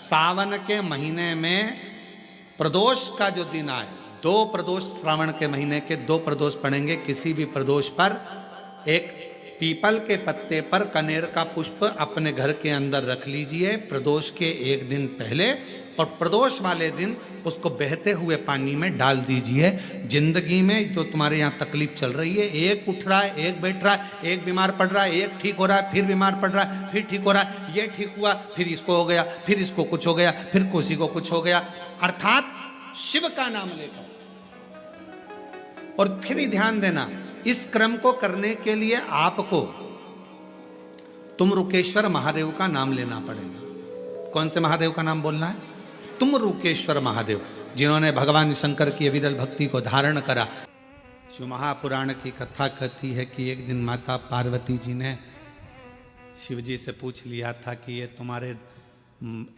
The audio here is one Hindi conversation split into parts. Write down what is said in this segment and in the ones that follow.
सावन के महीने में प्रदोष का जो दिन आए, 2 प्रदोष श्रावण के महीने के 2 प्रदोष पड़ेंगे। किसी भी प्रदोष पर एक पीपल के पत्ते पर कनेर का पुष्प अपने घर के अंदर रख लीजिए प्रदोष के एक दिन पहले, और प्रदोष वाले दिन उसको बहते हुए पानी में डाल दीजिए। जिंदगी में जो तुम्हारे यहाँ तकलीफ चल रही है, एक उठ रहा है, एक बैठ रहा है, एक बीमार पड़ रहा है, एक ठीक हो रहा है, फिर बीमार पड़ रहा है, फिर ठीक हो रहा है, ये ठीक हुआ, फिर इसको हो गया, फिर इसको कुछ हो गया, फिर किसी को कुछ हो गया, अर्थात शिव का नाम लेकर। और फिर ही ध्यान देना, इस क्रम को करने के लिए आपको तुमरुकेश्वर महादेव का नाम लेना पड़ेगा। कौन से महादेव का नाम बोलना है? तुमरुकेश्वर महादेव, जिन्होंने भगवान शंकर की अविरल भक्ति को धारण करा। शिव महापुराण की कथा कहती है कि एक दिन माता पार्वती जी ने शिव जी से पूछ लिया था कि ये तुम्हारे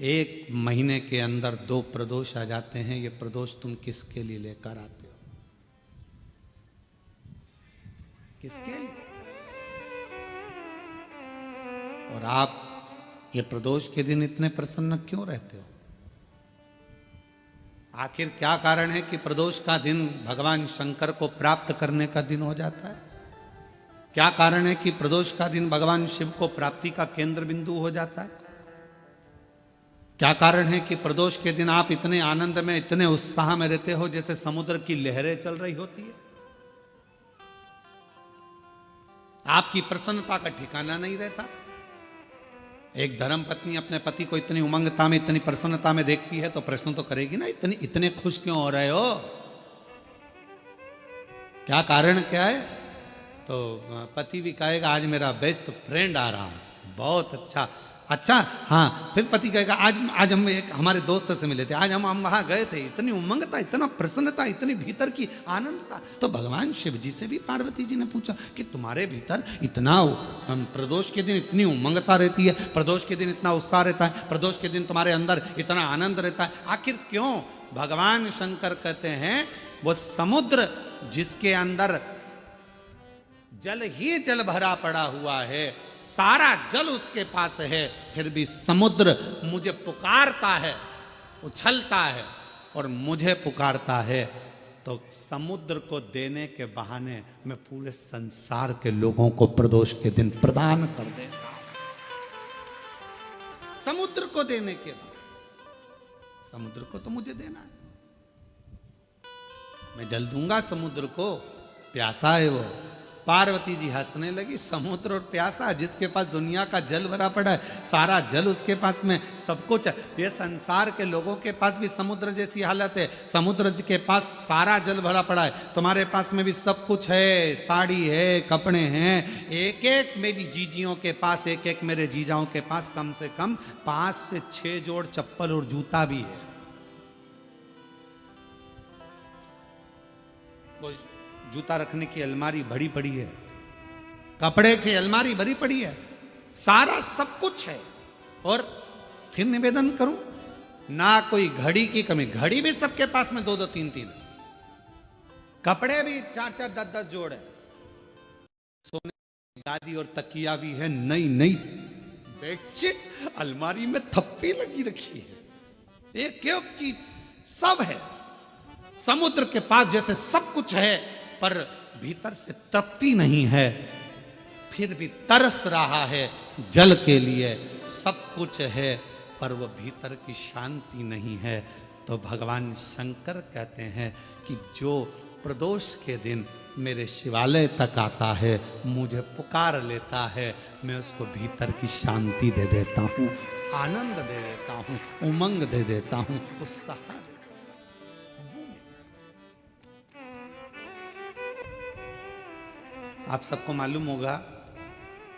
1 महीने के अंदर 2 प्रदोष आ जाते हैं, ये प्रदोष तुम किसके लिए लेकर आते हो? किसके लिए? और आप ये प्रदोष के दिन इतने प्रसन्न क्यों रहते हो? आखिर क्या कारण है कि प्रदोष का दिन भगवान शंकर को प्राप्त करने का दिन हो जाता है? क्या कारण है कि प्रदोष का दिन भगवान शिव को प्राप्ति का केंद्र बिंदु हो जाता है? क्या कारण है कि प्रदोष के दिन आप इतने आनंद में, इतने उत्साह में रहते हो जैसे समुद्र की लहरें चल रही होती है? आपकी प्रसन्नता का ठिकाना नहीं रहता। एक धर्म पत्नी अपने पति को इतनी उमंगता में, इतनी प्रसन्नता में देखती है तो प्रश्न तो करेगी ना, इतने खुश क्यों हो रहे हो? क्या कारण क्या है? तो पति भी कहेगा आज मेरा बेस्ट फ्रेंड आ रहा है, बहुत अच्छा। अच्छा, हाँ, फिर पति कहेगा आज हम एक हमारे दोस्त से मिले थे, आज हम वहां गए थे, इतनी उमंगता, इतना प्रसन्नता, इतनी भीतर की आनंदता। तो भगवान शिव जी से भी पार्वती जी ने पूछा कि तुम्हारे भीतर इतना प्रदोष के दिन इतनी उमंगता रहती है, प्रदोष के दिन इतना उत्साह रहता है, प्रदोष के दिन तुम्हारे अंदर इतना आनंद रहता है, आखिर क्यों? भगवान शंकर कहते हैं वो समुद्र जिसके अंदर जल ही जल भरा पड़ा हुआ है, सारा जल उसके पास है, फिर भी समुद्र मुझे पुकारता है, उछलता है और मुझे पुकारता है, तो समुद्र को देने के बहाने मैं पूरे संसार के लोगों को प्रदोष के दिन प्रदान कर देता हूं। समुद्र को देने के बाद, समुद्र को तो मुझे देना है, मैं जल दूंगा समुद्र को, प्यासा है वो। पार्वती जी हंसने लगी, समुद्र और प्यासा, जिसके पास दुनिया का जल भरा पड़ा है, सारा जल उसके पास में, सब कुछ। ये संसार के लोगों के पास भी समुद्र जैसी हालत है, समुद्र के पास सारा जल भरा पड़ा है, तुम्हारे पास में भी सब कुछ है, साड़ी है, कपड़े हैं, एक एक मेरी जीजियों के पास, एक एक मेरे जीजाओं के पास कम से कम 5 से 6 जोड़ चप्पल और जूता भी है। जूता रखने की अलमारी भरी पड़ी है, कपड़े की अलमारी भरी पड़ी है, सारा सब कुछ है। और फिर निवेदन करूं, ना कोई घड़ी की कमी, घड़ी भी सबके पास में 2-2, 3-3, कपड़े भी 4-4, 10-10 जोड़ है, सोने की गादी और तकिया भी है, नई नई बेडशीट अलमारी में थप्पी लगी रखी है, एक एक चीज सब है। समुद्र के पास जैसे सब कुछ है पर भीतर से तृप्ति नहीं है, फिर भी तरस रहा है जल के लिए, सब कुछ है पर वो भीतर की शांति नहीं है। तो भगवान शंकर कहते हैं कि जो प्रदोष के दिन मेरे शिवालय तक आता है, मुझे पुकार लेता है, मैं उसको भीतर की शांति दे देता हूँ, आनंद दे देता हूँ, उमंग दे देता हूँ, उत्साह। आप सबको मालूम होगा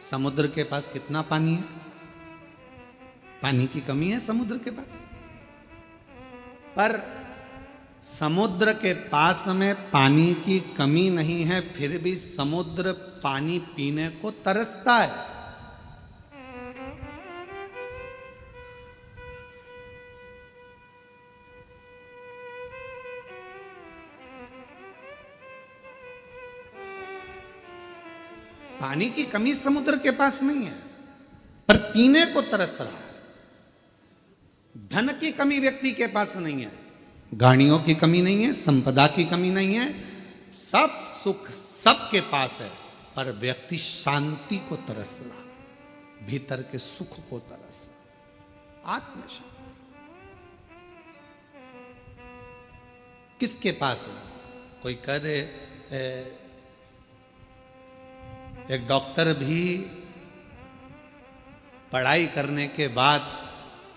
समुद्र के पास कितना पानी है, पानी की कमी है समुद्र के पास, पर समुद्र के पास में पानी की कमी नहीं है, फिर भी समुद्र पानी पीने को तरसता है। पानी की कमी समुद्र के पास नहीं है, पर पीने को तरस रहा है। धन की कमी व्यक्ति के पास नहीं है, गाड़ियों की कमी नहीं है, संपदा की कमी नहीं है, सब सुख सबके पास है, पर व्यक्ति शांति को तरस रहा, भीतर के सुख को तरस रहा, आत्म शांति किसके पास है? कोई कह दे एक डॉक्टर भी पढ़ाई करने के बाद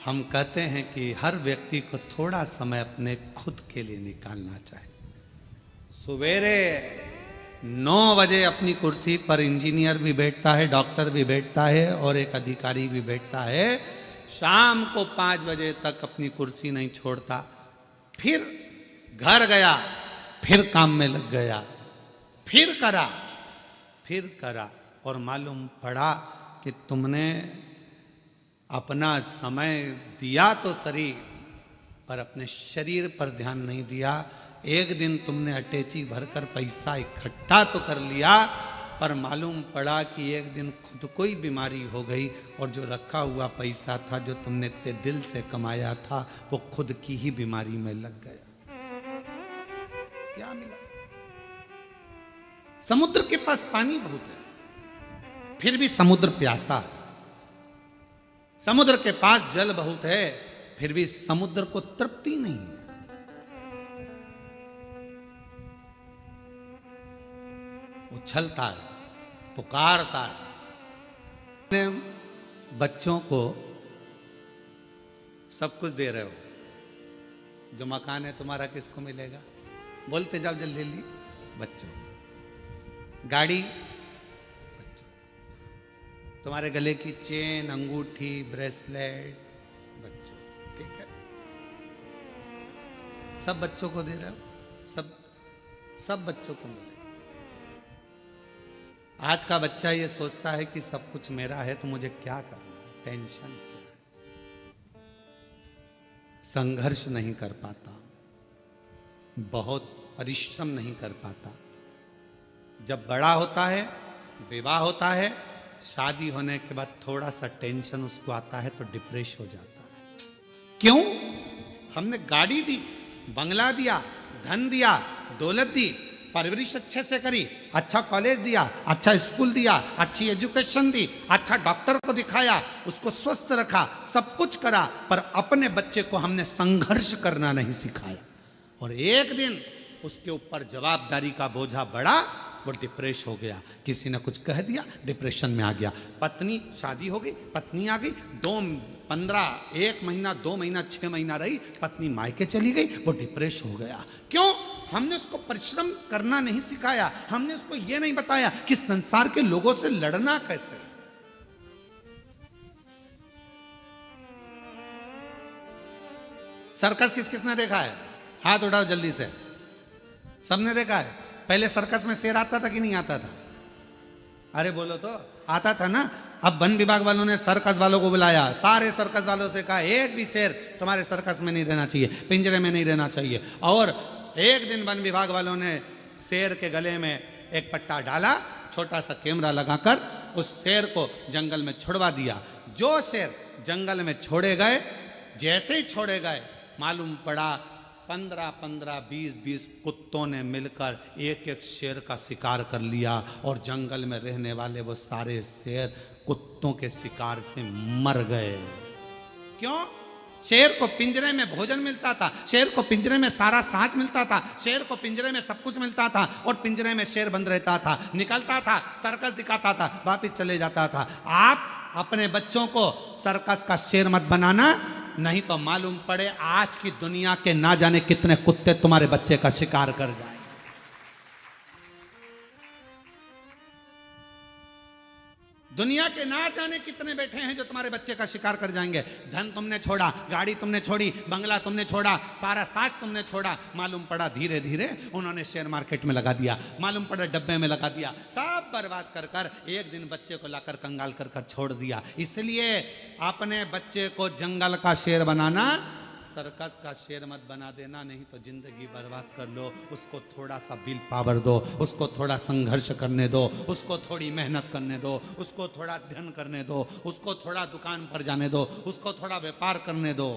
हम कहते हैं कि हर व्यक्ति को थोड़ा समय अपने खुद के लिए निकालना चाहिए। सवेरे 9 बजे अपनी कुर्सी पर इंजीनियर भी बैठता है, डॉक्टर भी बैठता है और एक अधिकारी भी बैठता है, शाम को 5 बजे तक अपनी कुर्सी नहीं छोड़ता, फिर घर गया, फिर काम में लग गया, फिर करा और मालूम पड़ा कि तुमने अपना समय दिया तो सही, पर अपने शरीर पर ध्यान नहीं दिया। एक दिन तुमने अटैची भरकर पैसा इकट्ठा तो कर लिया, पर मालूम पड़ा कि एक दिन खुद को ही बीमारी हो गई और जो रखा हुआ पैसा था, जो तुमने इतने दिल से कमाया था, वो खुद की ही बीमारी में लग गया। क्या मिला? समुद्र के पास पानी बहुत है, फिर भी समुद्र प्यासा है। समुद्र के पास जल बहुत है, फिर भी समुद्र को तृप्ति नहीं है। उछलता है, पुकारता है। बच्चों को सब कुछ दे रहे हो, जो मकान है तुम्हारा किसको मिलेगा? बोलते जाओ जल्दी जल्दी। बच्चों, गाड़ी बच्चों, तुम्हारे गले की चेन, अंगूठी, ब्रेसलेट बच्चों, ठीक है, सब बच्चों को दे रहे हो, सब बच्चों को मिले। आज का बच्चा ये सोचता है कि सब कुछ मेरा है तो मुझे क्या करना है, टेंशन क्या है, संघर्ष नहीं कर पाता, बहुत परिश्रम नहीं कर पाता। जब बड़ा होता है, विवाह होता है, शादी होने के बाद थोड़ा सा टेंशन उसको आता है तो डिप्रेस हो जाता है। क्यों? हमने गाड़ी दी, बंगला दिया, धन दिया, दौलत दी, परवरिश अच्छे से करी, अच्छा कॉलेज दिया, अच्छा स्कूल दिया, अच्छी एजुकेशन दी, अच्छा डॉक्टर को दिखाया, उसको स्वस्थ रखा, सब कुछ करा, पर अपने बच्चे को हमने संघर्ष करना नहीं सिखाया। और एक दिन उसके ऊपर जवाबदारी का बोझा बढ़ा, वो डिप्रेस हो गया। किसी ने कुछ कह दिया, डिप्रेशन में आ गया। पत्नी, शादी हो गई, पत्नी आ गई, 1 महीना, 2 महीना, 6 महीना रही, पत्नी मायके चली गई, वो डिप्रेस हो गया। क्यों? हमने उसको परिश्रम करना नहीं सिखाया, हमने उसको ये नहीं बताया कि संसार के लोगों से लड़ना कैसे। सर्कस किस किसने देखा है? हाथ उठाओ जल्दी से। सबने देखा है। पहले सर्कस में शेर आता था कि नहीं आता था? अरे बोलो तो, आता था ना। अब वन विभाग वालों ने सर्कस वालों को बुलाया, सारे सर्कस वालों से कहा एक भी शेर तुम्हारे सर्कस में नहीं रहना चाहिए, पिंजरे में नहीं रहना चाहिए। और एक दिन वन विभाग वालों ने शेर के गले में एक पट्टा डाला, छोटा सा कैमरा लगाकर उस शेर को जंगल में छुड़वा दिया। जो शेर जंगल में छोड़े गए, जैसे ही छोड़े गए, मालूम पड़ा 15-15, 20-20 कुत्तों ने मिलकर एक शेर का शिकार कर लिया और जंगल में रहने वाले वो सारे शेर कुत्तों के शिकार से मर गए। क्यों? शेर को पिंजरे में भोजन मिलता था, शेर को पिंजरे में सारा सांच मिलता था, शेर को पिंजरे में सब कुछ मिलता था और पिंजरे में शेर बंद रहता था, निकलता था, सर्कस दिखाता था, वापिस चले जाता था। आप अपने बच्चों को सर्कस का शेर मत बनाना, नहीं तो मालूम पड़े आज की दुनिया के ना जाने कितने कुत्ते तुम्हारे बच्चे का शिकार कर जाए। दुनिया के ना जाने कितने बैठे हैं जो तुम्हारे बच्चे का शिकार कर जाएंगे। धन तुमने छोड़ा, गाड़ी तुमने छोड़ी, बंगला तुमने छोड़ा, सारा साज तुमने छोड़ा, मालूम पड़ा धीरे धीरे उन्होंने शेयर मार्केट में लगा दिया, मालूम पड़ा डब्बे में लगा दिया, सब बर्बाद कर कर एक दिन बच्चे को लाकर कंगाल कर कर छोड़ दिया। इसलिए अपने बच्चे को जंगल का शेर बनाना, सर्कस का शेर मत बना देना, नहीं तो जिंदगी बर्बाद कर लो। उसको थोड़ा सा विल पावर दो, उसको थोड़ा संघर्ष करने दो, उसको थोड़ी मेहनत करने दो, उसको थोड़ा अध्ययन करने दो, उसको थोड़ा दुकान पर जाने दो, उसको थोड़ा व्यापार करने दो।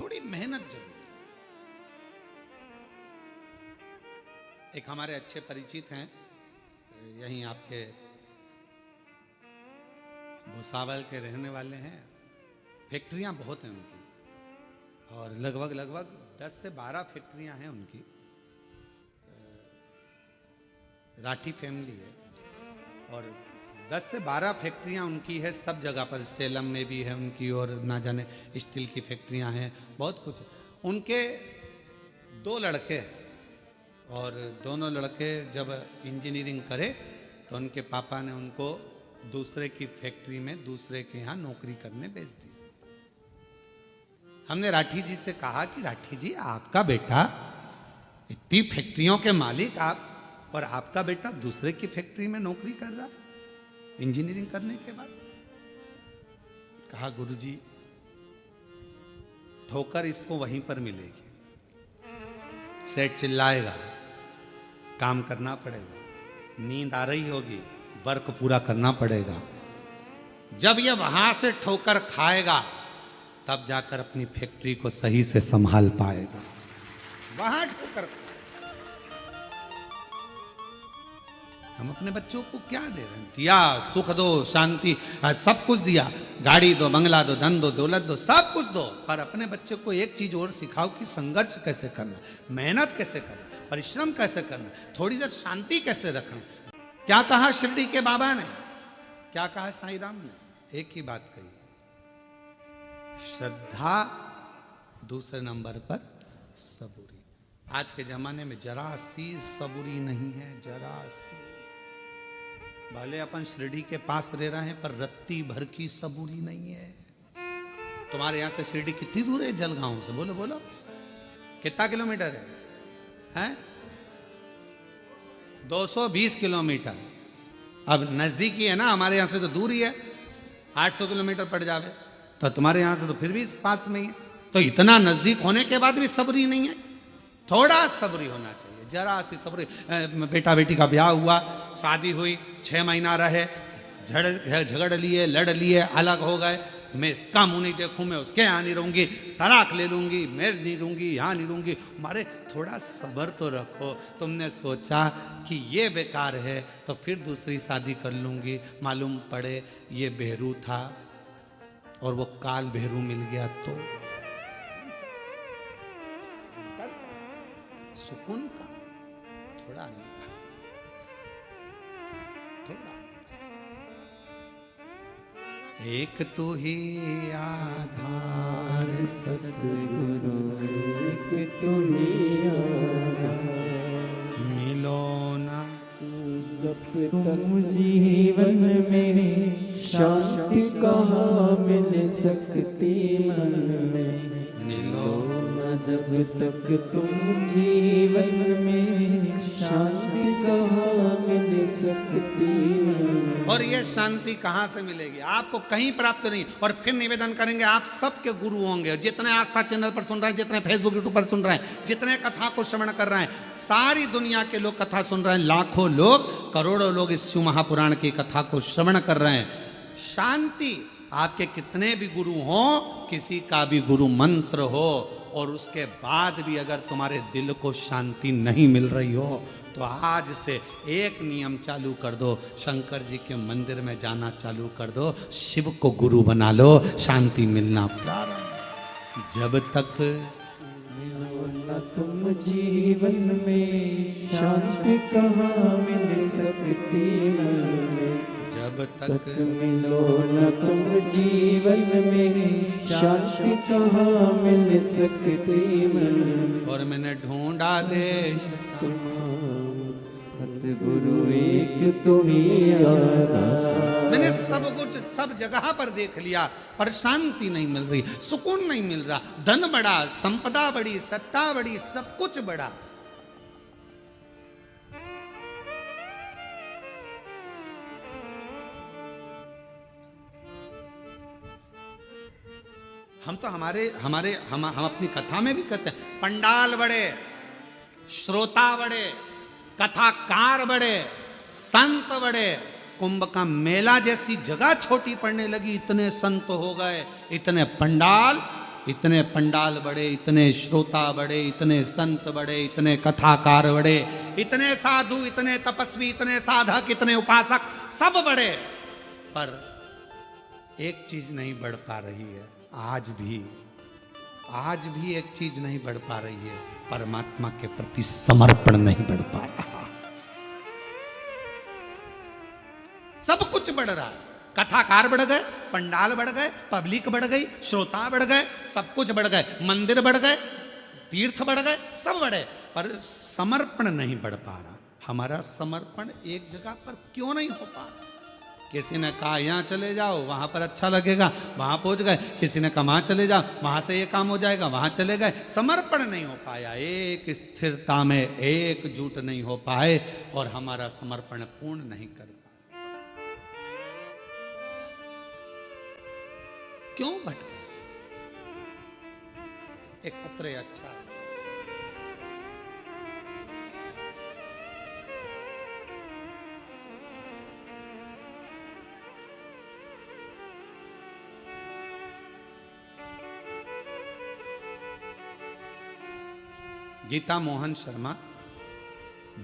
थोड़ी मेहनत जरूरी। एक हमारे अच्छे परिचित हैं, यहीं आपके भुसावल के रहने वाले हैं। फैक्ट्रियां बहुत हैं उनकी, और लगभग 10 से 12 फैक्ट्रियां हैं उनकी। राठी फैमिली है, और 10 से 12 फैक्ट्रियां उनकी है सब जगह पर। सेलम में भी है उनकी, और ना जाने स्टील की फैक्ट्रियां हैं, बहुत कुछ। उनके 2 लड़के, और दोनों लड़के जब इंजीनियरिंग करे तो उनके पापा ने उनको दूसरे की फैक्ट्री में, दूसरे के यहाँ नौकरी करने भेज दी। हमने राठी जी से कहा कि राठी जी, आपका बेटा इतनी फैक्ट्रियों के मालिक आप, और आपका बेटा दूसरे की फैक्ट्री में नौकरी कर रहा इंजीनियरिंग करने के बाद। कहा गुरुजी, ठोकर इसको वहीं पर मिलेगी। सेठ चिल्लाएगा, काम करना पड़ेगा, नींद आ रही होगी, वर्क पूरा करना पड़ेगा। जब ये वहां से ठोकर खाएगा तब जाकर अपनी फैक्ट्री को सही से संभाल पाएगा। वहां ठोकर। हम अपने बच्चों को क्या दे रहे हैं? दिया, सुख दो, शांति, सब कुछ दिया, गाड़ी दो, बंगला दो, धन दो, दौलत दो, सब कुछ दो, पर अपने बच्चे को एक चीज और सिखाओ कि संघर्ष कैसे करना, मेहनत कैसे करना, परिश्रम कैसे करना, थोड़ी देर शांति कैसे रखना। क्या कहा शिरडी के बाबा ने, क्या कहा साईं राम ने? एक ही बात कही, श्रद्धा दूसरे नंबर पर सबूरी। आज के जमाने में जरा सी सबूरी नहीं है, जरा सी। भले अपन शिरडी के पास रह रहे हैं, पर रत्ती भर की सबूरी नहीं है। तुम्हारे यहां से शिरडी कितनी दूर है? जलगांव से बोलो बोलो, कितना किलोमीटर है? 220 किलोमीटर। अब नजदीकी है ना, हमारे यहां से तो दूर ही है, 800 किलोमीटर पड़ जावे। तो तुम्हारे यहां से तो फिर भी पास में ही है। तो इतना नजदीक होने के बाद भी सबरी नहीं है। थोड़ा सबरी होना चाहिए, जरा सी सबरी। बेटा बेटी का ब्याह हुआ, शादी हुई, 6 महीना रहे, झगड़ लिए, लड़ लिए, अलग हो गए। मैं इसका मुंह नहीं देखूं, मैं उसके यहाँ नहीं रहूंगी, तलाक ले लूंगी, मैं नहीं रहूंगी, यहाँ नहीं रहूंगी। हमारे थोड़ा सब्र तो रखो। तुमने सोचा कि ये बेकार है तो फिर दूसरी शादी कर लूंगी, मालूम पड़े ये बेहरू था और वो काल बेहरू मिल गया तो सुकून का थोड़ा नहीं, थोड़ा। एक तो ही आधार सतगुरु, एक तो ही आधार, मिलो ना जब तुम जीवन में शांति कहाँ मिल सकती मन में। मिलो ना जब तक तुम जीवन में शांति कहाँ मिल सकती मन में। और ये शांति कहाँ से मिलेगी? आपको कहीं प्राप्त नहीं। और फिर निवेदन करेंगे, आप सबके गुरु होंगे, जितने आस्था चैनल पर सुन रहे हैं, जितने फेसबुक यूट्यूब पर सुन रहे हैं, जितने कथा को श्रवण कर रहे हैं, सारी दुनिया के लोग कथा सुन रहे हैं, लाखों लोग, करोड़ों लोग इस शिव महापुराण की कथा को श्रवण कर रहे हैं। शांति, आपके कितने भी गुरु हो, किसी का भी गुरु मंत्र हो, और उसके बाद भी अगर तुम्हारे दिल को शांति नहीं मिल रही हो, तो आज से एक नियम चालू कर दो, शंकर जी के मंदिर में जाना चालू कर दो, शिव को गुरु बना लो, शांति मिलना प्रारंभ। जब तक न तुम जीवन में शांति कहाँ मिल सकती मन में। जब तक मिलो न तुम जीवन में शांति कहाँ मिल सकती मन में। और मैंने ढूंढा देश सतगुरु, एक तो ही आधार। मैंने सब कुछ सब जगह पर देख लिया, पर शांति नहीं मिल रही, सुकून नहीं मिल रहा। धन बढ़ा, संपदा बढ़ी, सत्ता बढ़ी, सब कुछ बढ़ा, हम तो हम अपनी कथा में भी कहते हैं, पंडाल बड़े, श्रोता बड़े, कथाकार बड़े, संत बड़े। कुंभ का मेला जैसी जगह छोटी पड़ने लगी, इतने संत हो गए, इतने पंडाल, इतने पंडाल बड़े, इतने श्रोता बड़े, इतने संत बड़े, इतने कथाकार बड़े, इतने साधु, इतने तपस्वी, इतने साधक, इतने उपासक, सब बड़े, पर एक चीज नहीं बढ़ पा रही है। आज भी एक चीज नहीं बढ़ पा रही है, परमात्मा के प्रति समर्पण नहीं बढ़ पा रहा। सब कुछ बढ़ रहा है, कथाकार बढ़ गए, पंडाल बढ़ गए, पब्लिक बढ़ गई, श्रोता बढ़ गए, सब कुछ बढ़ गए, मंदिर बढ़ गए, तीर्थ बढ़ गए, सब बढ़े, पर समर्पण नहीं बढ़ पा रहा। हमारा समर्पण एक जगह पर क्यों नहीं हो पा रहा? किसी ने कहा यहाँ चले जाओ, वहां पर अच्छा लगेगा, वहां पहुंच गए। किसी ने कहा वहां चले जाओ, वहां से ये काम हो जाएगा, वहां चले गए। समर्पण नहीं हो पाया, एक स्थिरता में एकजुट नहीं हो पाए और हमारा समर्पण पूर्ण नहीं कर पाए। क्यों भटके? एक पत्र अच्छा गीता मोहन शर्मा,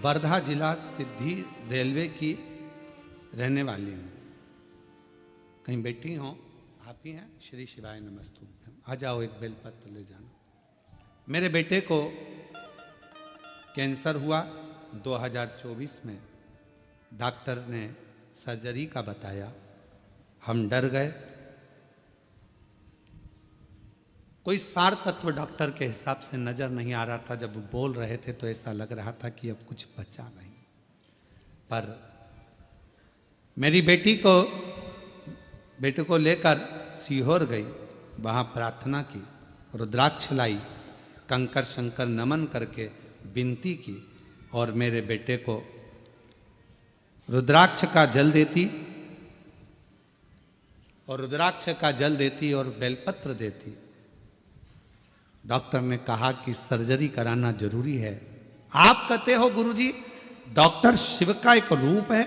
वर्धा जिला सिद्धि रेलवे की रहने वाली हूँ। कहीं बैठी हो? आप ही हैं? श्री शिवाय नमस्तुभ्यं। आ जाओ, एक बेलपत्र ले जाना। मेरे बेटे को कैंसर हुआ 2024 में। डॉक्टर ने सर्जरी का बताया, हम डर गए। कोई सार तत्व डॉक्टर के हिसाब से नजर नहीं आ रहा था। जब वो बोल रहे थे तो ऐसा लग रहा था कि अब कुछ बचा नहीं। पर मेरी बेटे को लेकर सीहोर गई, वहाँ प्रार्थना की, रुद्राक्ष लाई, कंकर शंकर नमन करके विनती की और मेरे बेटे को रुद्राक्ष का जल देती और बेलपत्र देती। डॉक्टर ने कहा कि सर्जरी कराना जरूरी है। आप कहते हो गुरुजी डॉक्टर शिव का एक रूप है।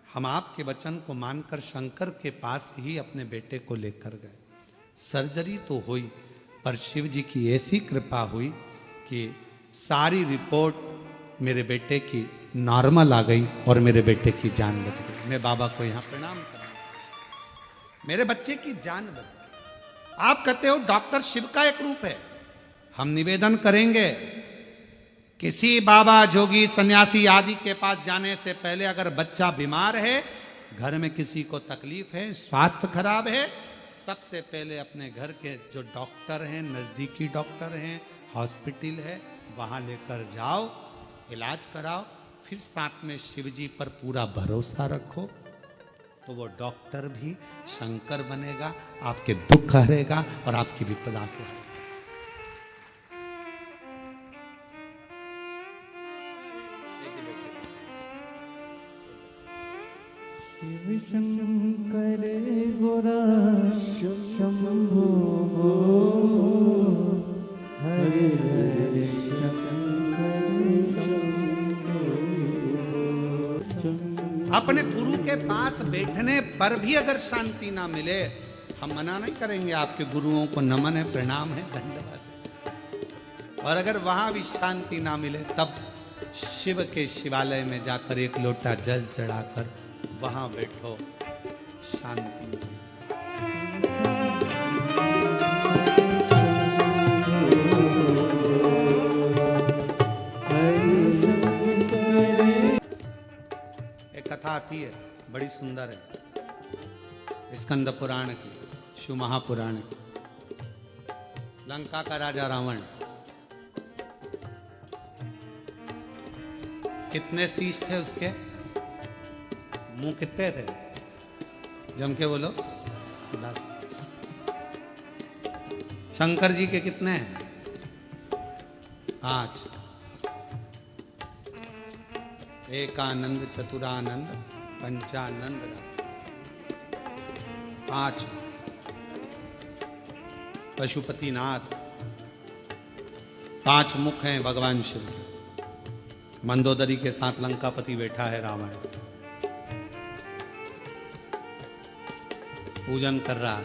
हम आपके वचन को मानकर शंकर के पास ही अपने बेटे को लेकर गए। सर्जरी तो हुई, पर शिव जी की ऐसी कृपा हुई कि सारी रिपोर्ट मेरे बेटे की नॉर्मल आ गई और मेरे बेटे की जान बच गई। मैं बाबा को यहाँ प्रणाम कर, मेरे बच्चे की जान बच गई। आप कहते हो डॉक्टर शिव का एक रूप है। हम निवेदन करेंगे, किसी बाबा, जोगी, सन्यासी आदि के पास जाने से पहले अगर बच्चा बीमार है, घर में किसी को तकलीफ है, स्वास्थ्य खराब है, सबसे पहले अपने घर के जो डॉक्टर हैं, नज़दीकी डॉक्टर हैं, हॉस्पिटल है, वहाँ लेकर जाओ, इलाज कराओ। फिर साथ में शिव जी पर पूरा भरोसा रखो, तो वो डॉक्टर भी शंकर बनेगा, आपके दुख हरेगा और आपकी विपदा को हरेगा। शिव शंकर गोरा शंभो हरे हरे शंकर शंकर। अपने गुरु के पास बैठने पर भी अगर शांति ना मिले, हम मना नहीं करेंगे, आपके गुरुओं को नमन है, प्रणाम है, धन्यवाद है। और अगर वहां भी शांति ना मिले, तब शिव के शिवालय में जाकर एक लोटा जल चढ़ाकर वहां बैठो, शांति मिलेगी। एक कथा आती है, बड़ी सुंदर है, स्कंद पुराण की, शिव महापुराण की। लंका का राजा रावण, कितने शीश थे उसके? मुंह कितने थे? जम के बोलो। 10। शंकर जी के कितने हैं? 5। एकानंद, चतुरानंद, पंचानंद, 5। पशुपतिनाथ, 5 मुख हैं भगवान शिव। मंदोदरी के साथ लंकापति बैठा है रावण, पूजन कर रहा है।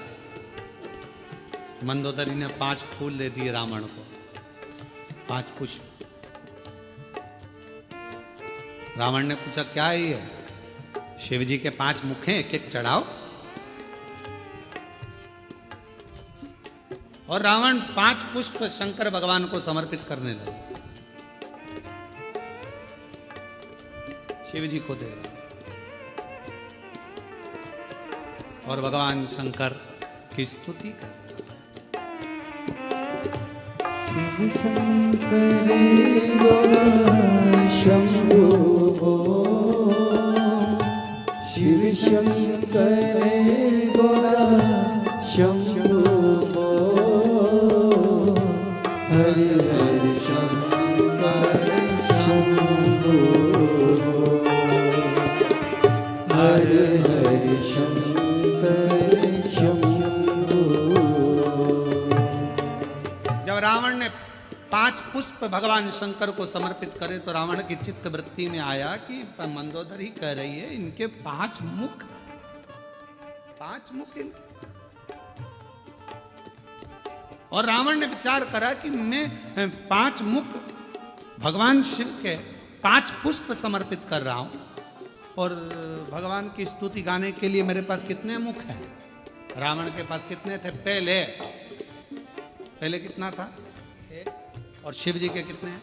मंदोदरी ने 5 फूल दे दिए रावण को, 5 पुष्प। रावण ने पूछा क्या है ये? शिव जी के 5 मुख हैं, एक एक चढ़ाओ। और रावण 5 पुष्प शंकर भगवान को समर्पित करने लगा, शिव जी को दे रहा। और भगवान शंकर की स्तुति कर रहा। शिव शंकर गौरा शंभो, शिव शंकर गौरा शंभो, हर हर शंकर शंभो, हर हर शंकर शंभो। जब रावण ने 5 पुष्प भगवान शंकर को समर्पित करे तो रावण की चित्त वृत्ति में आया कि मंदोदरी कह रही है इनके 5 मुख, 5 मुख इनके। और रावण ने विचार करा कि मैं 5 मुख भगवान शिव के 5 पुष्प समर्पित कर रहा हूं, और भगवान की स्तुति गाने के लिए मेरे पास कितने मुख हैं? रावण के पास कितने थे? पहले कितना था? 1। और शिव जी के कितने हैं?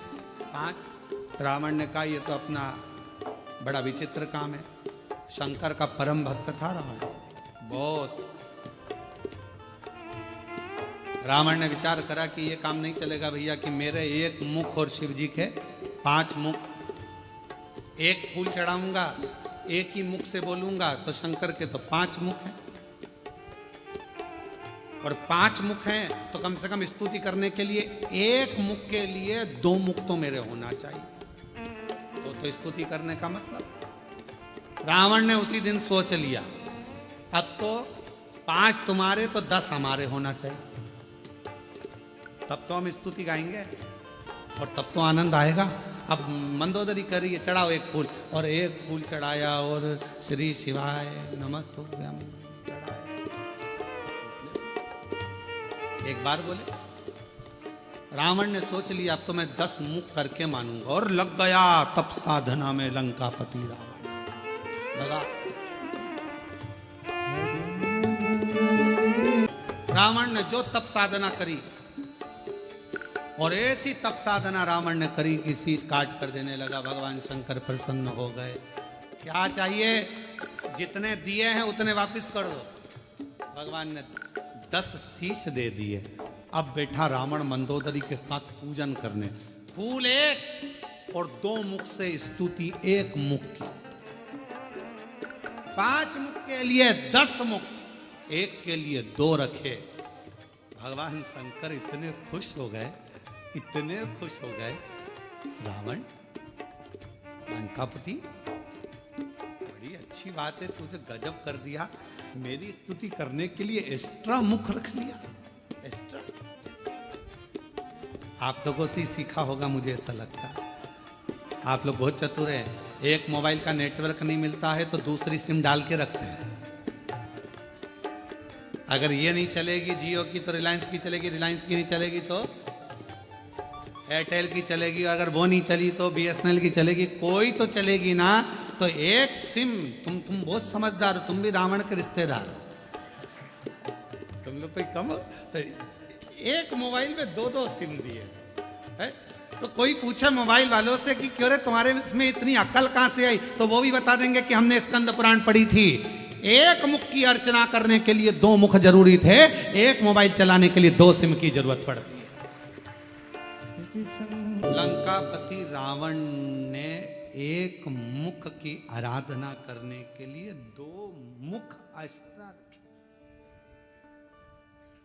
5। रावण ने कहा ये तो अपना बड़ा विचित्र काम है। शंकर का परम भक्त था रावण, बहुत। रावण ने विचार करा कि ये काम नहीं चलेगा भैया कि मेरे 1 मुख और शिव जी के 5 मुख। 1 फूल चढ़ाऊंगा, 1 ही मुख से बोलूंगा, तो शंकर के तो 5 मुख हैं, और 5 मुख हैं तो कम से कम स्तुति करने के लिए 1 मुख के लिए 2 मुख तो मेरे होना चाहिए। तो स्तुति करने का मतलब। रावण ने उसी दिन सोच लिया अब तो 5 तुम्हारे तो 10 हमारे होना चाहिए, तब तो हम स्तुति गाएंगे और तब तो आनंद आएगा। अब मंदोदरी कर रही है चढ़ाओ 1 फूल, और 1 फूल चढ़ाया और श्री शिवाय नमस्तुभ्यं चढ़ाया। एक बार बोले, रावण ने सोच लिया अब तो मैं 10 मुख करके मानूंगा, और लग गया तप साधना में लंकापति रावण लगा। रावण ने जो तप साधना करी, और ऐसी तप साधना रावण ने करी कि शीश काट कर देने लगा। भगवान शंकर प्रसन्न हो गए। क्या चाहिए? जितने दिए हैं उतने वापस कर दो। भगवान ने 10 शीश दे दिए। अब बैठा रावण मंदोदरी के साथ पूजन करने। फूल 1 और 2 मुख से स्तुति 1 मुख की। 5 मुख के लिए 10 मुख, 1 के लिए 2 रखे। भगवान शंकर इतने खुश हो गए, इतने खुश हो गए। रावण लंकापति बड़ी अच्छी बात है, तुझे गजब कर दिया। मेरी स्तुति करने के लिए एक्स्ट्रा मुख रख लिया, एक्स्ट्रा। आप लोगों से ही सीखा होगा, मुझे ऐसा लगता है। आप लोग बहुत चतुर हैं। एक मोबाइल का नेटवर्क नहीं मिलता है तो दूसरी सिम डाल के रखते हैं। अगर ये नहीं चलेगी जियो की तो रिलायंस की चलेगी, रिलायंस की नहीं चलेगी तो एयरटेल की चलेगी, अगर वो नहीं चली तो BSNL की चलेगी, कोई तो चलेगी ना। तो एक सिम, तुम बहुत समझदार हो, तुम भी रावण के रिश्तेदार, तुम लोग कोई कम हो। एक मोबाइल में 2-2 सिम दिए है? तो कोई पूछे मोबाइल वालों से कि क्यों रे तुम्हारे इसमें इतनी अक्ल कहां से आई, तो वो भी बता देंगे कि हमने स्कंद पुराण पढ़ी थी। 1 मुख की अर्चना करने के लिए 2 मुख जरूरी थे, 1 मोबाइल चलाने के लिए 2 सिम की जरूरत पड़ती है। लंकापति रावण ने 1 मुख की आराधना करने के लिए 2 मुख एक्स्ट्रा रखे,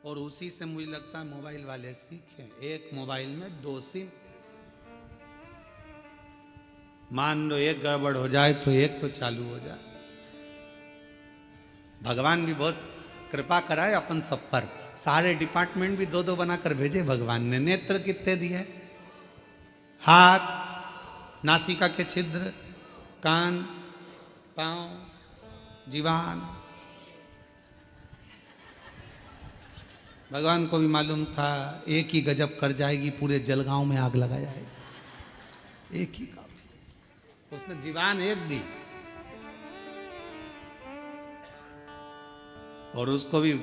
और उसी से मुझे लगता है मोबाइल वाले सीखे। 1 मोबाइल में 2 सिम। मान लो 1 गड़बड़ हो जाए तो 1 तो चालू हो जाए। भगवान भी बहुत कृपा कराए अपन सब पर। सारे डिपार्टमेंट भी 2-2 बनाकर भेजे भगवान ने। नेत्र कितने दिए? हाथ, नासिका के छिद्र, कान, पांव, जीवान, भगवान को भी मालूम था एक ही गजब कर जाएगी, पूरे जलगांव में आग लगा जाएगी, एक ही काफी। उसने जीवान एक दी और उसको भी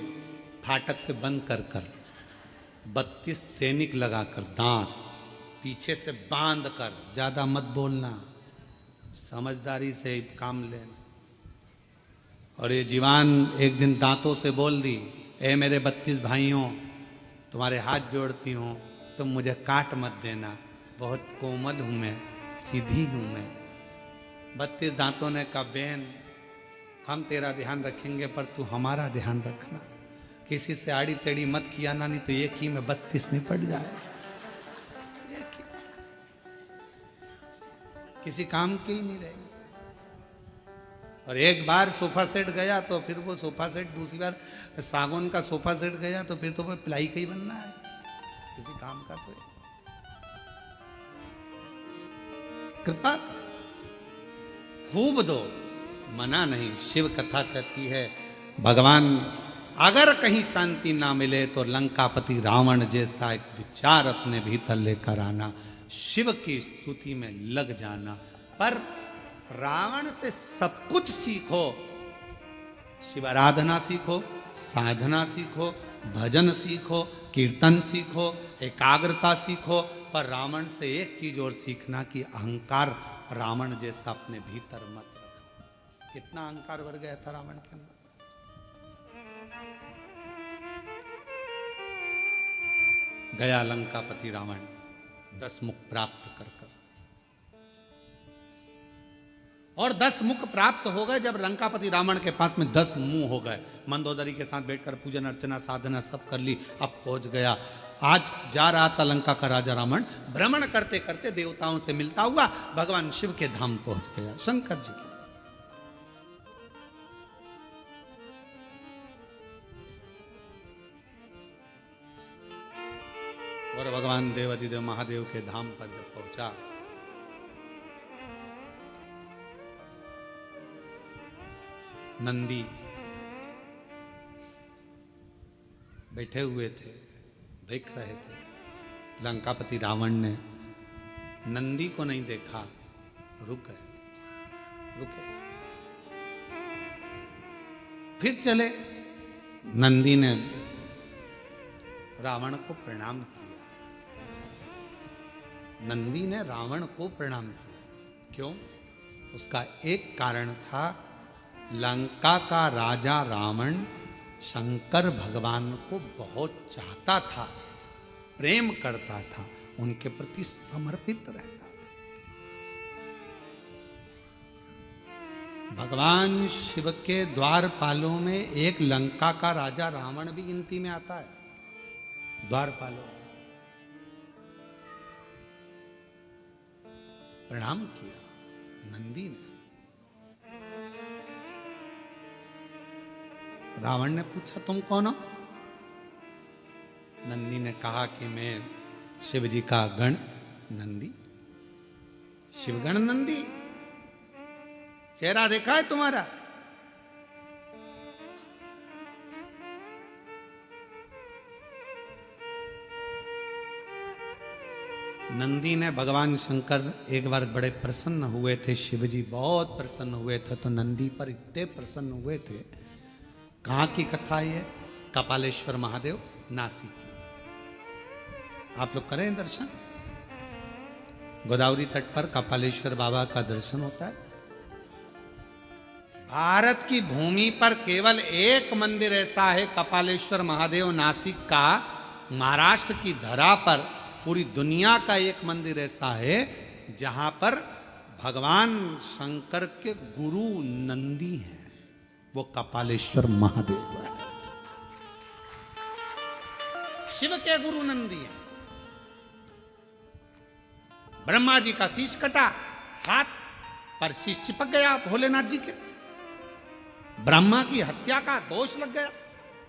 फाटक से बंद कर कर 32 सैनिक लगाकर दांत पीछे से बांध कर, ज्यादा मत बोलना, समझदारी से काम लेना। और ये जीवान एक दिन दांतों से बोल दी, ए मेरे 32 भाइयों, तुम्हारे हाथ जोड़ती हूँ, तुम मुझे काट मत देना, बहुत कोमल हूँ मैं, सीधी हूँ मैं। 32 दांतों ने कहा, बहन हम तेरा ध्यान रखेंगे पर तू हमारा ध्यान रखना, किसी से आड़ी टेढ़ी मत किया ना, नहीं तो एक ही में 32 निपट जाए, किसी काम की ही नहीं रहेगी। और एक बार सोफा सेट गया तो फिर वो सोफा सेट, दूसरी बार सागौन का सोफा सेट गया तो फिर तो वो प्लाई का ही बनना है, किसी काम का तो। कृपा खूब दो, मना नहीं। शिव कथा कहती है भगवान अगर कहीं शांति ना मिले तो लंकापति रावण जैसा एक विचार अपने भीतर लेकर आना, शिव की स्तुति में लग जाना। पर रावण से सब कुछ सीखो, शिव आराधना सीखो, साधना सीखो, भजन सीखो, कीर्तन सीखो, एकाग्रता सीखो, पर रावण से एक चीज और सीखना कि अहंकार रावण जैसा अपने भीतर मत रखो। कितना अहंकार भर गया था रावण के अंदर। गया लंकापति रावण 10 मुख प्राप्त कर और 10 मुख प्राप्त हो गए। जब लंकापति रावण के पास में 10 मुंह हो गए, मंदोदरी के साथ बैठकर पूजन अर्चना साधना सब कर ली, अब पहुंच गया। आज जा रहा था लंका का राजा रावण, भ्रमण करते करते देवताओं से मिलता हुआ भगवान शिव के धाम पहुंच गया, शंकर जी के। और भगवान देवाधिदेव महादेव के धाम पर जब पहुंचा, नंदी बैठे हुए थे, देख रहे थे। लंकापति रावण ने नंदी को नहीं देखा, रुके। फिर चले। नंदी ने रावण को प्रणाम किया। नंदी ने रावण को प्रणाम किया। क्यों? उसका एक कारण था, लंका का राजा रावण शंकर भगवान को बहुत चाहता था, प्रेम करता था, उनके प्रति समर्पित रहता था। भगवान शिव के द्वारपालों में एक लंका का राजा रावण भी गिनती में आता है। द्वारपालों प्रणाम किया नंदी ने। रावण ने पूछा, तुम कौन हो? नंदी ने कहा कि मैं शिव जी का गण नंदी, शिवगण नंदी। चेहरा देखा है तुम्हारा? नंदी ने, भगवान शंकर एक बार बड़े प्रसन्न हुए थे, शिव जी बहुत प्रसन्न हुए थे, तो नंदी पर इतने प्रसन्न हुए थे। कहाँ की कथा ये? कपालेश्वर महादेव, नासिक की। आप लोग करें दर्शन, गोदावरी तट पर कपालेश्वर बाबा का दर्शन होता है। भारत की भूमि पर केवल एक मंदिर ऐसा है, कपालेश्वर महादेव नासिक का। महाराष्ट्र की धरा पर पूरी दुनिया का एक मंदिर ऐसा है जहां पर भगवान शंकर के गुरु नंदी हैं, वो कपालेश्वर महादेव है। शिव के गुरु नंदी हैं। ब्रह्मा जी का शीश कटा, हाथ पर शीश चिपक गया भोलेनाथ जी के। ब्रह्मा की हत्या का दोष लग गया,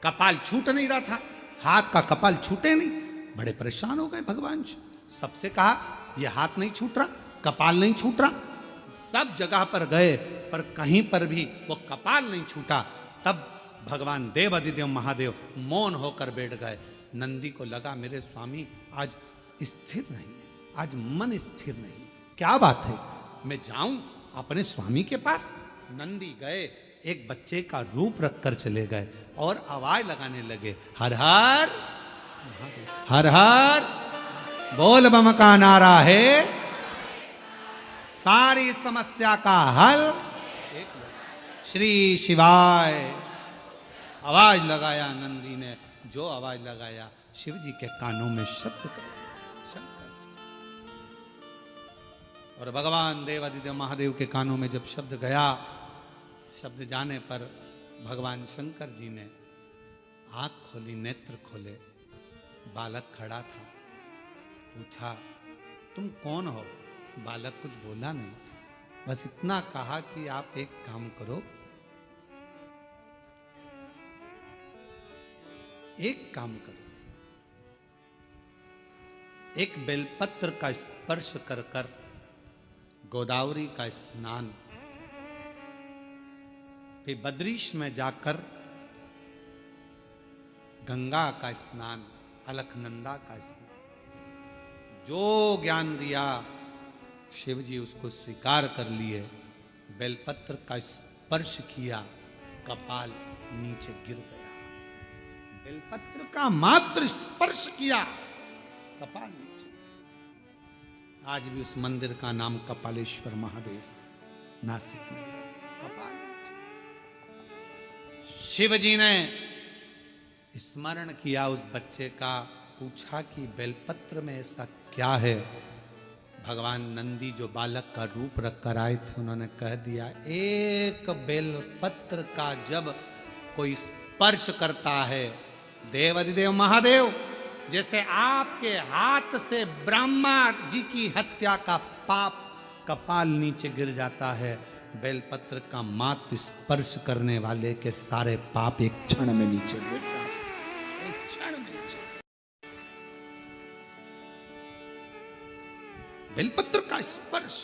कपाल छूट नहीं रहा था, हाथ का कपाल छूटे नहीं। बड़े परेशान हो गए भगवान। सबसे कहा, यह हाथ नहीं छूट रहा, कपाल नहीं छूट रहा। सब जगह पर गए पर कहीं पर भी वो कपाल नहीं छूटा। तब भगवान देवाधिदेव महादेव मौन होकर बैठ गए। नंदी को लगा मेरे स्वामी आज स्थिर नहीं है, आज मन स्थिर नहीं, क्या बात है, मैं जाऊं अपने स्वामी के पास। नंदी गए, एक बच्चे का रूप रखकर चले गए और आवाज लगाने लगे, हर हर हर हर बोल बम का नारा है, सारी समस्या का हल श्री शिवाय। आवाज लगाया नंदी ने, जो आवाज लगाया शिव जी के कानों में शब्द शंकर जी, और भगवान देवाधिदेव महादेव के कानों में जब शब्द गया, शब्द जाने पर भगवान शंकर जी ने आंख खोली, नेत्र खोले, बालक खड़ा था, पूछा तुम कौन हो? बालक कुछ बोला नहीं, बस इतना कहा कि आप एक काम करो, एक काम करो, एक बेलपत्र का स्पर्श कर कर गोदावरी का स्नान, फिर बद्रीश में जाकर गंगा का स्नान, अलकनंदा का स्नान, जो ज्ञान दिया शिव जी उसको स्वीकार कर लिए। बेलपत्र का स्पर्श किया, कपाल नीचे गिर गया। बेलपत्र का मात्र स्पर्श किया, कपाल नीचे। आज भी उस मंदिर का नाम कपालेश्वर महादेव नासिक में, कपाल नीचे। शिव जी ने स्मरण किया उस बच्चे का, पूछा कि बेलपत्र में ऐसा क्या है? भगवान नंदी जो बालक का रूप रखकर आए थे, उन्होंने कह दिया, एक बेलपत्र का जब कोई स्पर्श करता है, देवाधिदेव महादेव, जैसे आपके हाथ से ब्रह्मा जी की हत्या का पाप कपाल नीचे गिर जाता है, बेलपत्र का मात्र स्पर्श करने वाले के सारे पाप एक क्षण में नीचे गिर जाते हैं, एक क्षण में नीचे। बेलपत्र का स्पर्श।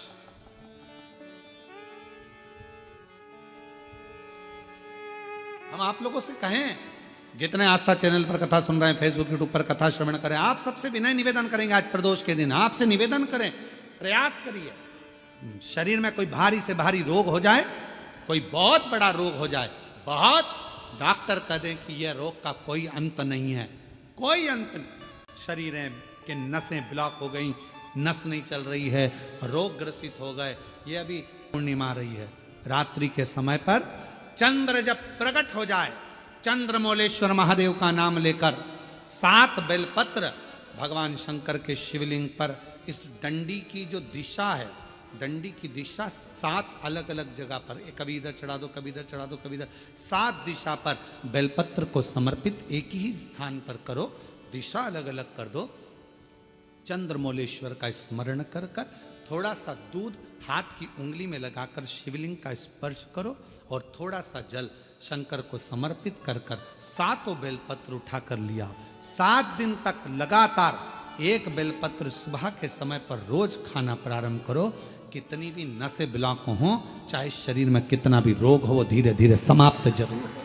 हम आप लोगों से कहें, जितने आस्था चैनल पर कथा सुन रहे हैं, फेसबुक यूट्यूब पर कथा श्रवण करें, आप सबसे विनय निवेदन करेंगे, आज प्रदोष के दिन आपसे निवेदन करें, प्रयास करिए, शरीर में कोई भारी से भारी रोग हो जाए, कोई बहुत बड़ा रोग हो जाए, बहुत, डॉक्टर कह दें कि यह रोग का कोई अंत नहीं है, कोई अंत नहीं, शरीर के नसें ब्लॉक हो गई, नस नहीं चल रही है, रोग ग्रसित हो गए, ये अभी पूर्णिमा रही है, रात्रि के समय पर चंद्र जब प्रकट हो जाए, चंद्रमौलेश्वर महादेव का नाम लेकर 7 बेलपत्र भगवान शंकर के शिवलिंग पर, इस डंडी की जो दिशा है, डंडी की दिशा 7 अलग अलग जगह पर, कभी इधर चढ़ा दो, कभी इधर चढ़ा दो, कभी इधर, 7 दिशा पर बेलपत्र को समर्पित एक ही स्थान पर करो, दिशा अलग अलग कर दो, चंद्रमौलेश्वर का स्मरण कर कर थोड़ा सा दूध हाथ की उंगली में लगाकर शिवलिंग का स्पर्श करो और थोड़ा सा जल शंकर को समर्पित कर कर 7 बेलपत्र उठाकर लिया। 7 दिन तक लगातार एक बेलपत्र सुबह के समय पर रोज खाना प्रारंभ करो। कितनी भी नसें ब्लॉक हो, चाहे शरीर में कितना भी रोग हो, वो धीरे धीरे समाप्त जरूर हो।